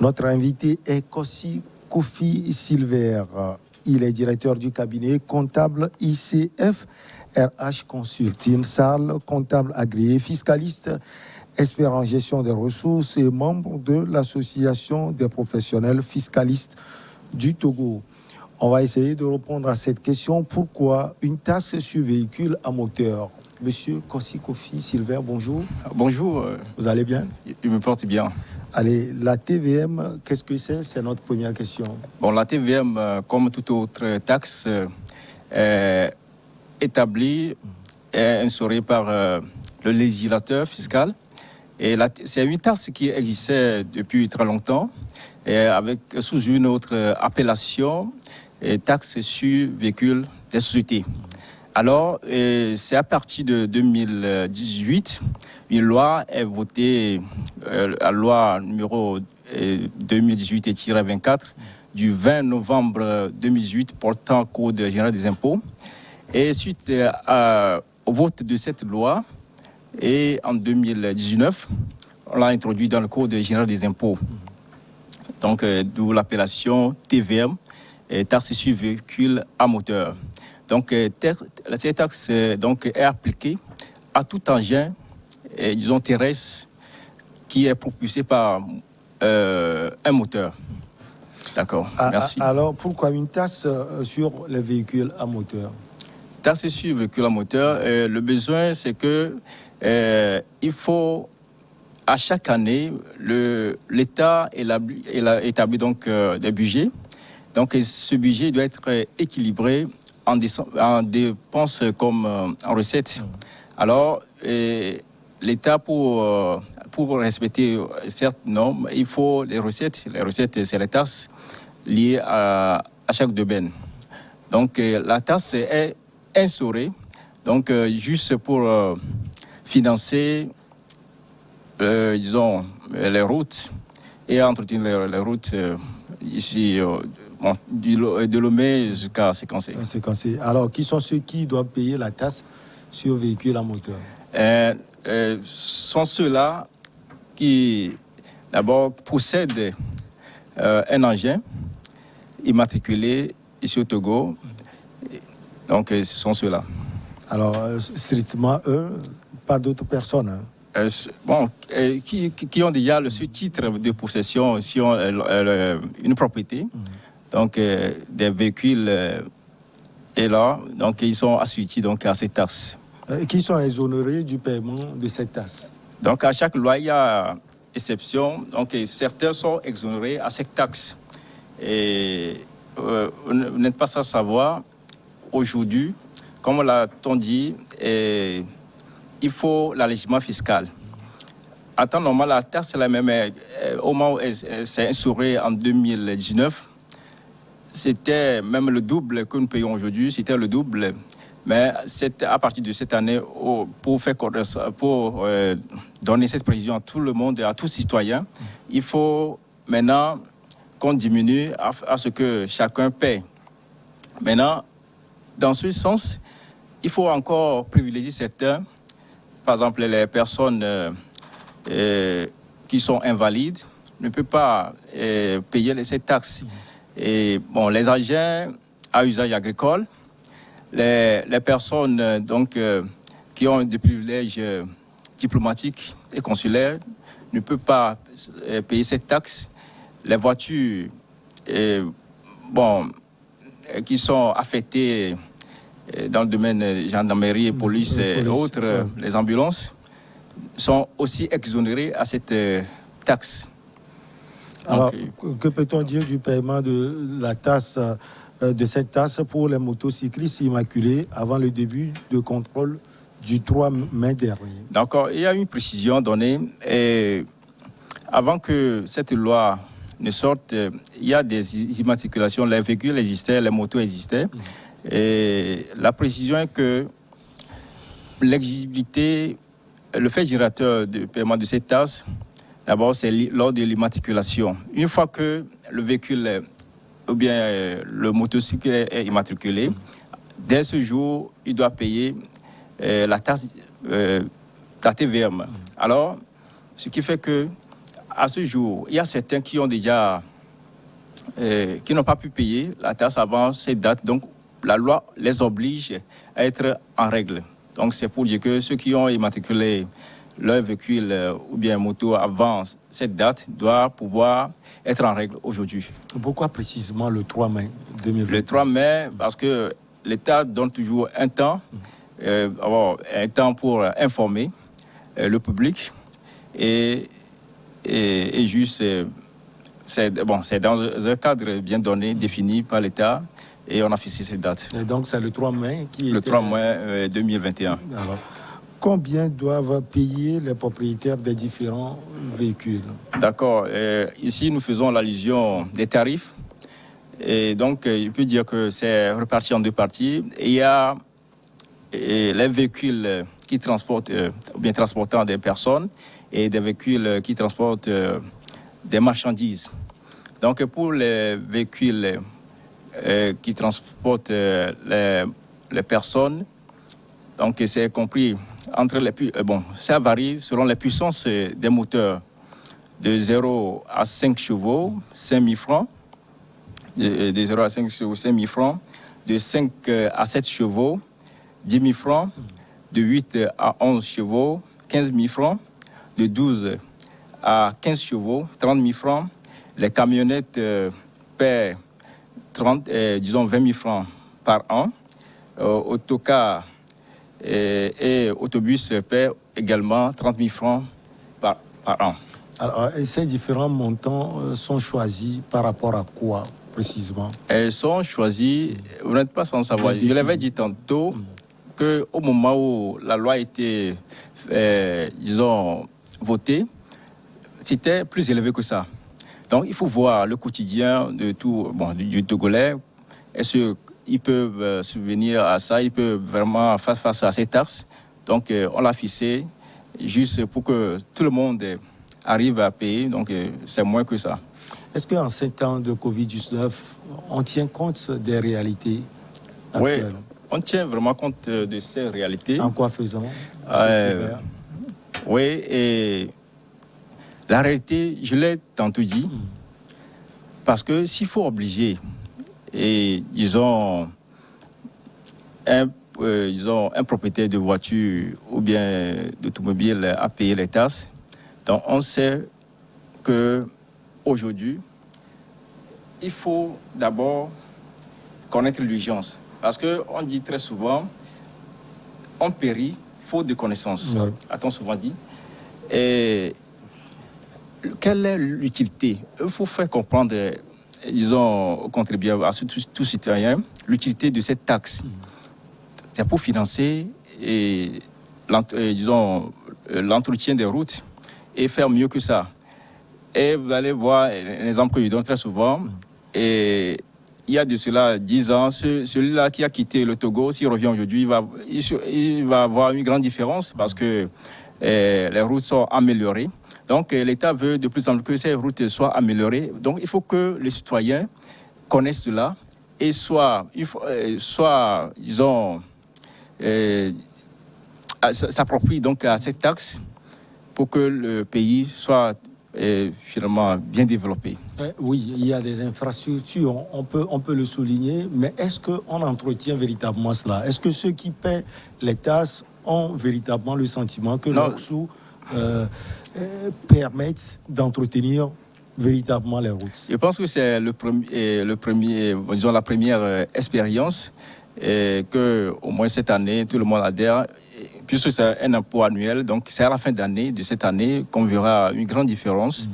Notre invité est Kofi Silver. Il est directeur du cabinet comptable ICF RH Consulting, salle comptable agréé, fiscaliste, expert en gestion des ressources et membre de l'association des professionnels fiscalistes du Togo. On va essayer de répondre à cette question. Pourquoi une taxe sur véhicule à moteur? Monsieur Kofi Silver, bonjour. Bonjour. Vous allez bien? Je me porte bien. Allez, la TVM, qu'est-ce que c'est? C'est notre première question. Bon, la TVM, comme toute autre taxe, est établie et instaurée par le législateur fiscal. Et c'est une taxe qui existait depuis très longtemps, et sous une autre appellation, taxe sur véhicules des sociétés. Alors, c'est à partir de 2018, une loi est votée, la loi numéro 2018-24 du 20 novembre 2018 portant Code général des impôts. Et suite au vote de cette loi, et en 2019, on l'a introduit dans le Code général des impôts. Donc, d'où l'appellation TVM, taxe sur véhicule à moteur. Donc, cette taxe est appliquée à tout engin, disons terrestre, qui est propulsé par un moteur. D'accord, merci. Alors, pourquoi une taxe sur les véhicules à moteur? Taxe sur véhicule à moteur, le besoin, c'est que il faut, à chaque année, l'État établit donc des budgets. Donc, ce budget doit être équilibré en dépenses comme en recettes. Alors, l'État, pour respecter certaines normes, il faut les recettes. Les recettes, c'est les taxes liées à chaque domaine. Donc, la taxe est instaurée, donc juste pour financer, disons, les routes et entretenir les routes ici, de Lomé jusqu'à Séquencé. Alors, qui sont ceux qui doivent payer la taxe sur véhicules à moteur? Sont ceux-là qui, d'abord, possèdent un engin immatriculé ici au Togo. Donc, ce sont ceux-là. Alors, strictement, eux, pas d'autres personnes, hein? Qui ont déjà ce titre de possession sur une propriété. Donc, des véhicules et là, donc ils sont assujettis donc à cette taxe. Qui sont exonérés du paiement de cette taxe? Donc, à chaque loi, il y a exception. Donc, certains sont exonérés à cette taxe. Et vous n'êtes pas sans savoir, aujourd'hui, comme l'a-t-on dit, il faut l'allègement fiscal. En temps normal, la taxe est la même. Au moment où elle s'est instaurée en 2019, c'était même le double que nous payons aujourd'hui, c'était le double. Mais à partir de cette année, pour donner cette précision à tout le monde et à tous citoyens, il faut maintenant qu'on diminue à ce que chacun paie. Maintenant, dans ce sens, il faut encore privilégier certains, par exemple les personnes qui sont invalides, ne peuvent pas payer ces taxes. Et bon, les engins à usage agricole, les personnes donc, qui ont des privilèges diplomatiques et consulaires ne peuvent pas payer cette taxe. Les voitures qui sont affectées dans le domaine gendarmerie et police et autres, les ambulances, sont aussi exonérées à cette taxe. Alors, que peut-on dire du paiement de la taxe, de cette taxe pour les motocyclistes immaculés avant le début de contrôle du 3 mai dernier? D'accord, il y a une précision donnée. Et avant que cette loi ne sorte, il y a des immatriculations, les véhicules existaient, les motos existaient. Et la précision est que l'exigibilité, le fait générateur de paiement de cette taxe, d'abord, c'est lors de l'immatriculation. Une fois que le véhicule ou bien le motocycle est immatriculé, dès ce jour, il doit payer la taxe, la TVM. Alors, ce qui fait que à ce jour, il y a certains qui ont déjà, qui n'ont pas pu payer la taxe avant cette date. Donc, la loi les oblige à être en règle. Donc, c'est pour dire que ceux qui ont immatriculé leur véhicule ou bien moto avant cette date doivent pouvoir être en règle aujourd'hui. Pourquoi précisément le 3 mai 2020? Le 3 mai, parce que l'État donne toujours un temps pour informer le public et juste, c'est dans un cadre bien donné, défini par l'État, et on a fixé cette date. Et donc c'est le 3 mai qui Le 3 mai 2021. Alors, combien doivent payer les propriétaires des différents véhicules? D'accord. Ici, nous faisons l'allusion des tarifs. Et donc, il peut dire que c'est reparti en deux parties. Il y a les véhicules qui transportent, ou bien transportant des personnes, et des véhicules qui transportent des marchandises. Donc, pour les véhicules qui transportent les personnes, donc c'est compris entre les ça varie selon les puissances des moteurs, de 0 à 5 chevaux, 5 000 francs, de 0 à 5 chevaux, 5 000 francs, de 5 à 7 chevaux, 10 000 francs, de 8 à 11 chevaux, 15 000 francs, de 12 à 15 chevaux, 30 000 francs. Les camionnettes paient 20 000 francs par an. Autocars et autobus paient également 30 000 francs par an. Alors, et ces différents montants sont choisis par rapport à quoi précisément? Elles sont choisies, vous n'êtes pas sans savoir. Je l'avais dit tantôt qu'au moment où la loi a été, votée, c'était plus élevé que ça. Donc, il faut voir le quotidien de du Togolais. Est-ce qu'ils peuvent subvenir à ça? Ils peuvent vraiment faire face à ces taxes. Donc, on l'a fixé juste pour que tout le monde arrive à payer. Donc, c'est moins que ça. Est-ce qu'en ces temps de Covid-19, on tient compte des réalités actuelles? Oui, on tient vraiment compte de ces réalités. En quoi faisant? Oui, et la réalité, je l'ai tantôt dit, parce que s'il faut obliger, et un propriétaire de voiture ou bien d'automobile à payer les taxes, donc on sait qu'aujourd'hui, il faut d'abord connaître l'urgence. Parce qu'on dit très souvent, on périt faute de connaissances, a-t-on souvent dit. Et quelle est l'utilité? Il faut faire comprendre, aux contribuables, à tout citoyen, l'utilité de cette taxe. C'est pour financer l'entretien des routes et faire mieux que ça. Et vous allez voir un exemple que je donne très souvent. Et il y a de cela 10 ans, celui-là qui a quitté le Togo, s'il revient aujourd'hui, il va avoir une grande différence parce que les routes sont améliorées. Donc, l'État veut de plus en plus que ces routes soient améliorées. Donc, il faut que les citoyens connaissent cela et s'approprient donc à cette taxe pour que le pays soit finalement bien développé. Oui, il y a des infrastructures, on peut le souligner, mais est-ce qu'on entretient véritablement cela? Est-ce que ceux qui paient les taxes ont véritablement le sentiment que leurs sous permettent d'entretenir véritablement les routes? Je pense que c'est la première expérience que au moins cette année, tout le monde adhère. Puisque c'est un impôt annuel, donc c'est à la fin d'année de cette année qu'on verra une grande différence.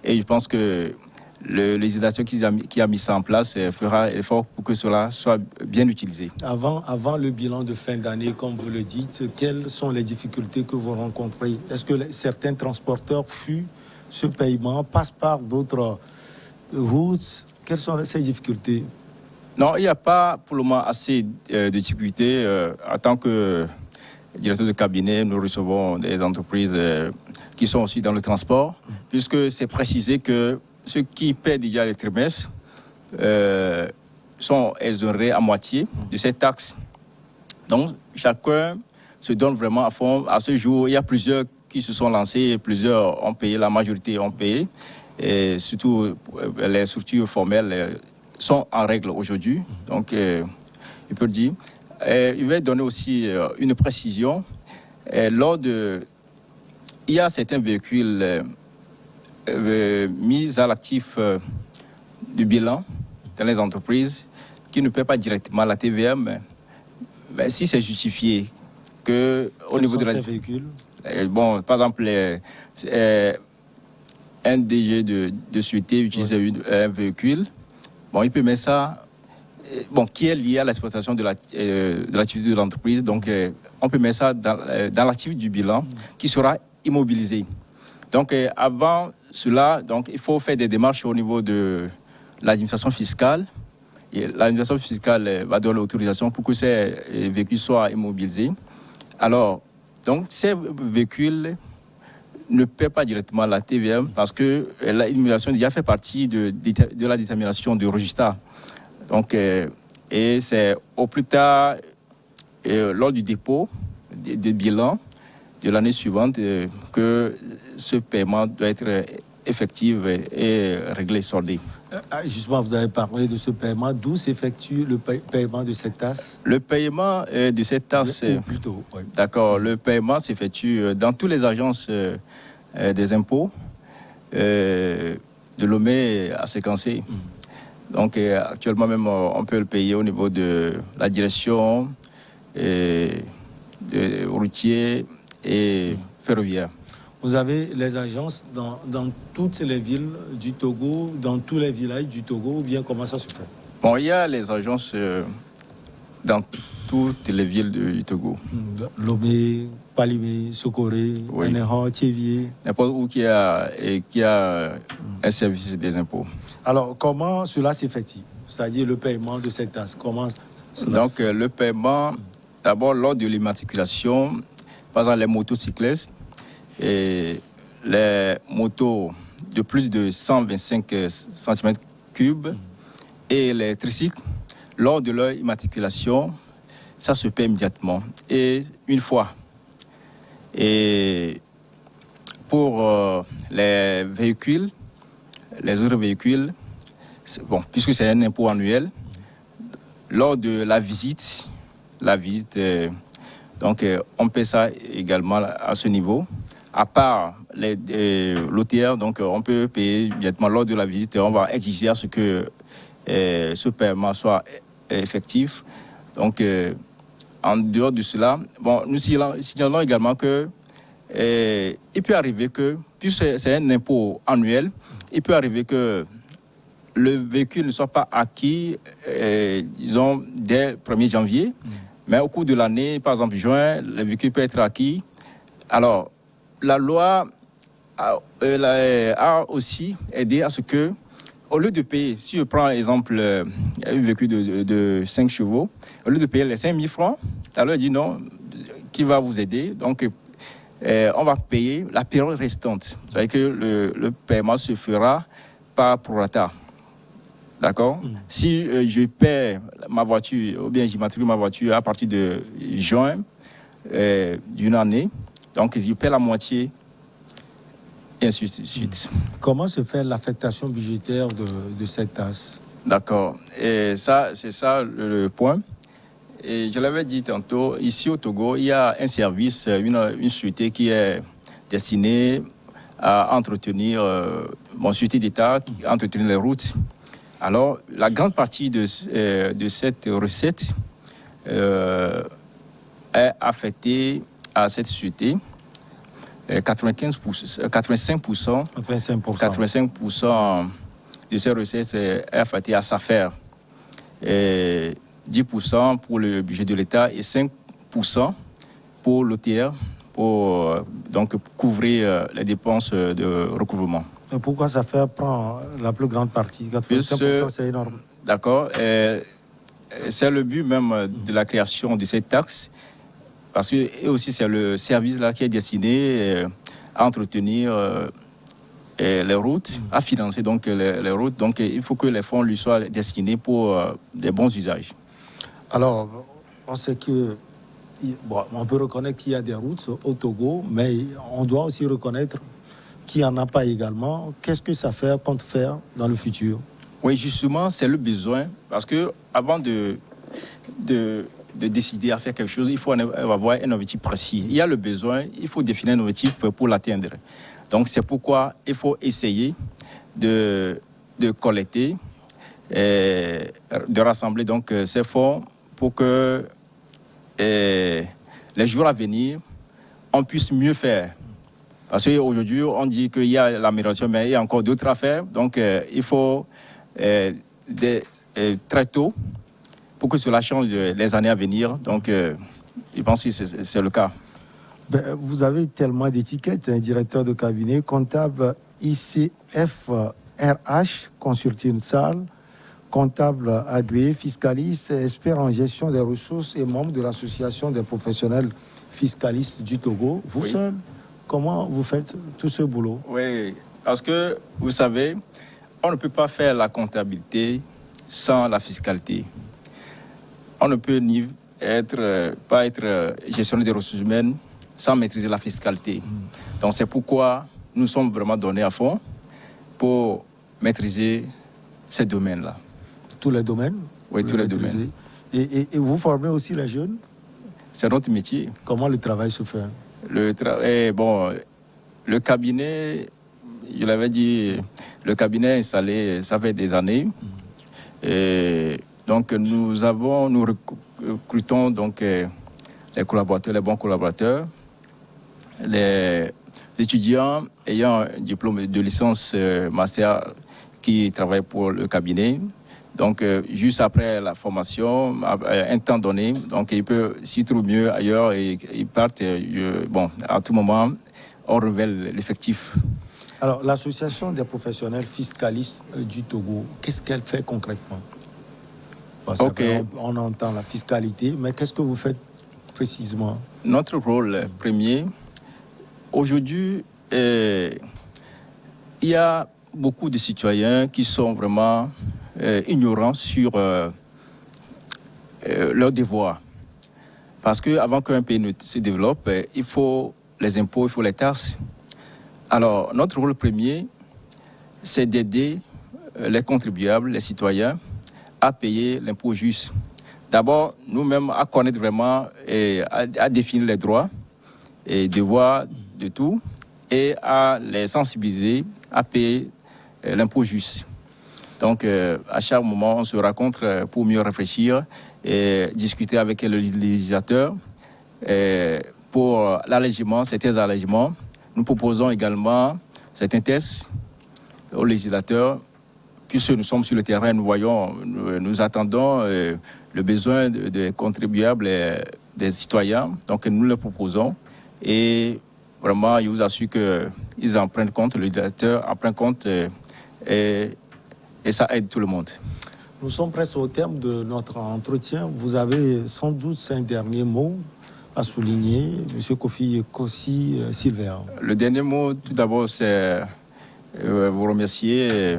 Et je pense que le législateur qui a mis ça en place fera l'effort pour que cela soit bien utilisé. Avant le bilan de fin d'année, comme vous le dites, quelles sont les difficultés que vous rencontrez? Est-ce que certains transporteurs fuient ce paiement, passent par d'autres routes? Quelles sont ces difficultés? Non, il n'y a pas pour le moment assez de difficultés. En tant que directeur de cabinet, nous recevons des entreprises qui sont aussi dans le transport, puisque c'est précisé que ceux qui paient déjà les trimestres sont exonérés à moitié de cette taxe. Donc, chacun se donne vraiment à fond. À ce jour, il y a plusieurs qui se sont lancés, plusieurs ont payé, la majorité ont payé, et surtout les structures formelles sont en règle aujourd'hui. Donc, il peut le dire. Il va donner aussi une précision. Il y a certains véhicules mis à l'actif du bilan dans les entreprises qui ne paient pas directement la TVM, mais si c'est justifié que au niveau de ces véhicules, bon, par exemple, un DG de sûreté utilise un véhicule, bon, il peut mettre ça, bon, qui est lié à l'exploitation de l'activité de l'entreprise. Donc, on peut mettre ça dans l'activité du bilan qui sera immobilisé. Donc, avant cela, donc, il faut faire des démarches au niveau de l'administration fiscale. Et l'administration fiscale va donner l'autorisation pour que ces véhicules soient immobilisés. Alors, donc, ces véhicules ne paient pas directement la TVM parce que l'immobilisation déjà fait partie de la détermination du registre. Donc, et c'est au plus tard, lors du dépôt de bilan de l'année suivante, que ce paiement doit être effectif et réglé, soldé. Justement, vous avez parlé de ce paiement. D'où s'effectue le paiement de cette taxe? Le paiement de cette taxe, plutôt, oui. D'accord, le paiement s'effectue dans toutes les agences des impôts de Lomé à Séquencé. Donc actuellement même, on peut le payer au niveau de la direction routier et ferroviaire. Vous avez les agences dans toutes les villes du Togo, dans tous les villages du Togo, ou bien comment ça se fait? Bon, il y a les agences dans toutes les villes du Togo. Lomé, Palimé, Sokoré, Anéhan, Thiévié. N'importe où qui a un service des impôts. Alors, comment cela s'effectue? C'est-à-dire le paiement de cette taxe. Comment donc, le paiement, d'abord, lors de l'immatriculation, par exemple, les motocyclistes et les motos de plus de 125 cm3 et les tricycles, lors de leur immatriculation, ça se paie immédiatement. Et une fois. Et pour les véhicules, les autres véhicules, bon, puisque c'est un impôt annuel, lors de la visite, donc on paie ça également à ce niveau. À part l'OTR, donc on peut payer immédiatement lors de la visite. On va exiger à ce que ce paiement soit effectif. Donc, en dehors de cela, bon, nous signalons également que il peut arriver que, puisque c'est un impôt annuel, il peut arriver que le véhicule ne soit pas acquis, disons, dès le 1er janvier, mais au cours de l'année, par exemple juin, le véhicule peut être acquis. Alors, la loi a aussi aidé à ce que, au lieu de payer, si je prends l'exemple, un véhicule de 5 chevaux, au lieu de payer les 5 000 francs, la loi dit non, qui va vous aider? Donc, on va payer la période restante. C'est-à-dire que le paiement se fera par prorata. D'accord? Si je paie ma voiture, ou bien j'immatricule ma voiture à partir de juin d'une année, donc je paie la moitié, et ainsi de suite. Comment se fait l'affectation budgétaire de cette taxe? D'accord. Et ça, c'est ça le point. Et je l'avais dit tantôt, ici au Togo, il y a un service, une sûreté qui est destinée à entretenir, mon sûreté d'État, à entretenir les routes. Alors, la grande partie de cette recette est affectée à cette sûreté. 85% de ces recettes est affectée à SAFER. 10% pour le budget de l'État et 5% pour l'OTR, pour donc couvrir les dépenses de recouvrement. Et pourquoi SAFER prend la plus grande partie? 85%, c'est énorme. D'accord. C'est le but même de la création de cette taxe, parce que et aussi c'est le service là qui est destiné à entretenir les routes, à financer donc les routes. Donc il faut que les fonds lui soient destinés pour des bons usages. Alors, on sait qu'il Bon, on peut reconnaître qu'il y a des routes au Togo, mais on doit aussi reconnaître qu'il n'y en a pas également. Qu'est-ce que ça fait, compte faire dans le futur? Oui, justement, c'est le besoin. Parce que avant de décider à faire quelque chose, il faut avoir un objectif précis. Il y a le besoin, il faut définir un objectif pour l'atteindre. Donc, c'est pourquoi il faut essayer de collecter, de rassembler donc ces fonds pour que les jours à venir, on puisse mieux faire. Parce qu'aujourd'hui, on dit qu'il y a l'amélioration, mais il y a encore d'autres à faire. Donc, il faut très tôt pour que cela change les années à venir. Donc, je pense que c'est le cas. Ben, vous avez tellement d'étiquettes, un directeur de cabinet, comptable ICF RH, Consulting Salle, comptable agréé, fiscaliste, expert en gestion des ressources et membre de l'association des professionnels fiscalistes du Togo. Vous Oui. seul, comment vous faites tout ce boulot? Oui, parce que, vous savez, on ne peut pas faire la comptabilité sans la fiscalité. On ne peut ni pas être gestionnaire des ressources humaines sans maîtriser la fiscalité. Donc c'est pourquoi nous sommes vraiment donnés à fond pour maîtriser ces domaines-là. Tous les domaines? Oui, tous les domaines. Et vous formez aussi les jeunes? C'est notre métier. Comment le travail se fait? Le cabinet, je l'avais dit, le cabinet est installé, ça fait des années. Et donc nous recrutons donc les collaborateurs, les bons collaborateurs, les étudiants ayant un diplôme de licence master qui travaillent pour le cabinet. Donc, juste après la formation, un temps donné, donc il peut s'y trouver mieux ailleurs et ils partent. À tout moment, on renouvelle l'effectif. Alors, l'association des professionnels fiscalistes du Togo, qu'est-ce qu'elle fait concrètement? Parce on entend la fiscalité, mais qu'est-ce que vous faites précisément? Notre rôle premier, aujourd'hui, il y a beaucoup de citoyens qui sont vraiment ignorants sur leurs devoirs. Parce qu'avant qu'un pays ne se développe, il faut les impôts, il faut les taxes. Alors, notre rôle premier, c'est d'aider les contribuables, les citoyens, à payer l'impôt juste. D'abord, nous-mêmes, à connaître vraiment et à définir les droits et devoirs de tout et à les sensibiliser à payer l'impôt juste. Donc, à chaque moment, on se rencontre pour mieux réfléchir et discuter avec le législateur pour l'allègement, certains allègements. Nous proposons également certains tests aux législateurs. Puisque nous sommes sur le terrain, nous voyons, nous attendons le besoin des contribuables et des citoyens. Donc, nous le proposons. Et vraiment, je vous assure qu'ils en prennent compte, le législateur en prend compte et ça aide tout le monde. Nous sommes presque au terme de notre entretien. Vous avez sans doute un dernier mot à souligner, M. Kofi Kossi Silver. Le dernier mot, tout d'abord, c'est vous remercier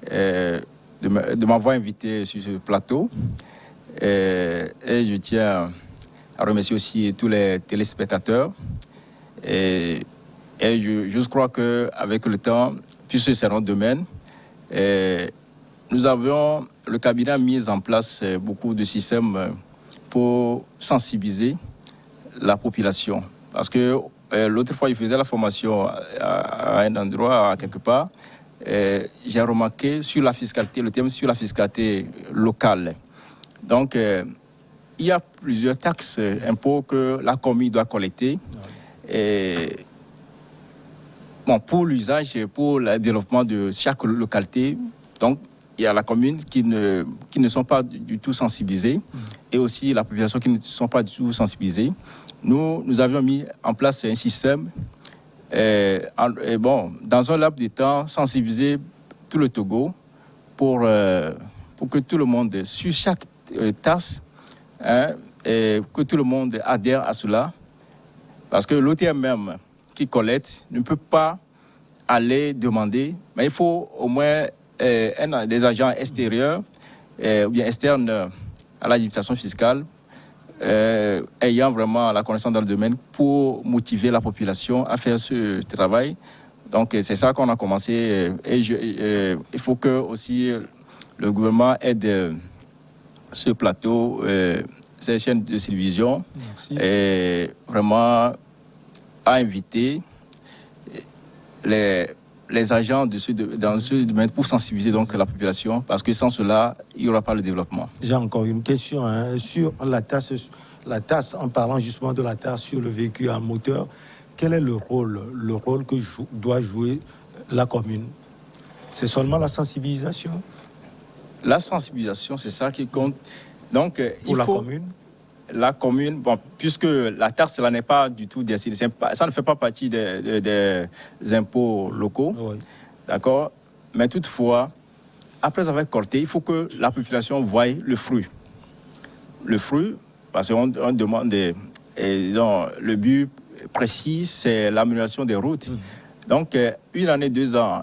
de m'avoir invité sur ce plateau. Et je tiens à remercier aussi tous les téléspectateurs. Et je crois qu'avec le temps, puisque c'est notre domaine, le cabinet a mis en place beaucoup de systèmes pour sensibiliser la population. Parce que l'autre fois, il faisait la formation à un endroit, quelque part. J'ai remarqué sur la fiscalité, le thème sur la fiscalité locale. Donc, il y a plusieurs taxes, impôts que la commune doit collecter. Pour l'usage, pour le développement de chaque localité. Donc, il y a la commune qui ne sont pas du tout sensibilisées et aussi la population qui ne sont pas du tout sensibilisées. Nous avions mis en place un système dans un laps de temps, sensibiliser tout le Togo pour que tout le monde, sur chaque tasse, que tout le monde adhère à cela. Parce que l'OTM même qui collecte ne peut pas aller demander, mais il faut au moins des agents extérieurs ou bien externes à l'administration fiscale ayant vraiment la connaissance dans le domaine pour motiver la population à faire ce travail. Donc c'est ça qu'on a commencé et il faut que aussi le gouvernement aide ce plateau, ces chaînes de télévision, et vraiment à inviter les agents dans ce domaine pour sensibiliser donc la population, parce que sans cela, il n'y aura pas le développement. J'ai encore une question sur la taxe, en parlant justement de la taxe sur le véhicule à moteur. Quel est le rôle que doit jouer la commune? C'est seulement la sensibilisation? La sensibilisation, c'est ça qui compte. Donc, pour la commune? La commune, bon, puisque la taxe, cela n'est pas du tout décidé, ça ne fait pas partie des impôts locaux, oui. D'accord? Mais toutefois, après avoir collecté, il faut que la population voie le fruit. Le fruit, parce qu'on demande le but précis, c'est l'amélioration des routes. Donc, une année, 2 ans,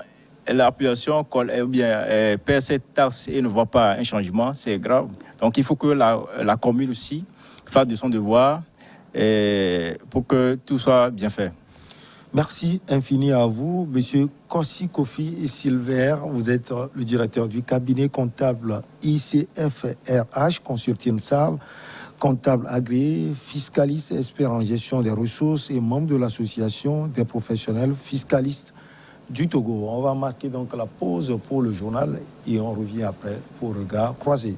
la population paie cette taxe et ne voit pas un changement, c'est grave. Donc, il faut que la commune aussi fasse de son devoir pour que tout soit bien fait. Merci infini à vous, Monsieur Kossi Kofi Silver. Vous êtes le directeur du cabinet comptable ICFRH Consulting SARL, comptable agréé, fiscaliste, expert en gestion des ressources et membre de l'association des professionnels fiscalistes du Togo. On va marquer donc la pause pour le journal et on revient après pour Regard croisé.